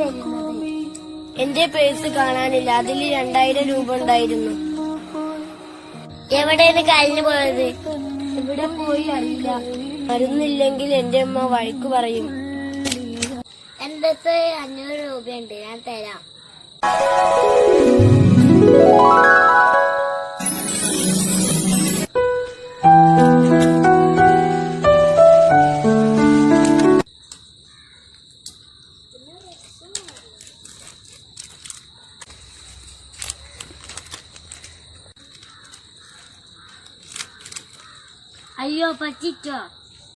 തരുന്നത്? എന്റെ പേഴ്സ് കാണാനില്ല. അതിൽ 2000 രൂപ ഉണ്ടായിരുന്നു. എവിടെയാണ് കളഞ്ഞു പോയത്? എവിടെ പോയി അറിയില്ല. മരുന്നില്ലെങ്കിൽ എന്റെ അമ്മ വഴക്ക് പറയും. എന്റെ അടുത്ത് 500 രൂപയുണ്ട്, ഞാൻ തരാം. അയ്യോ, പറ്റിച്ചോ?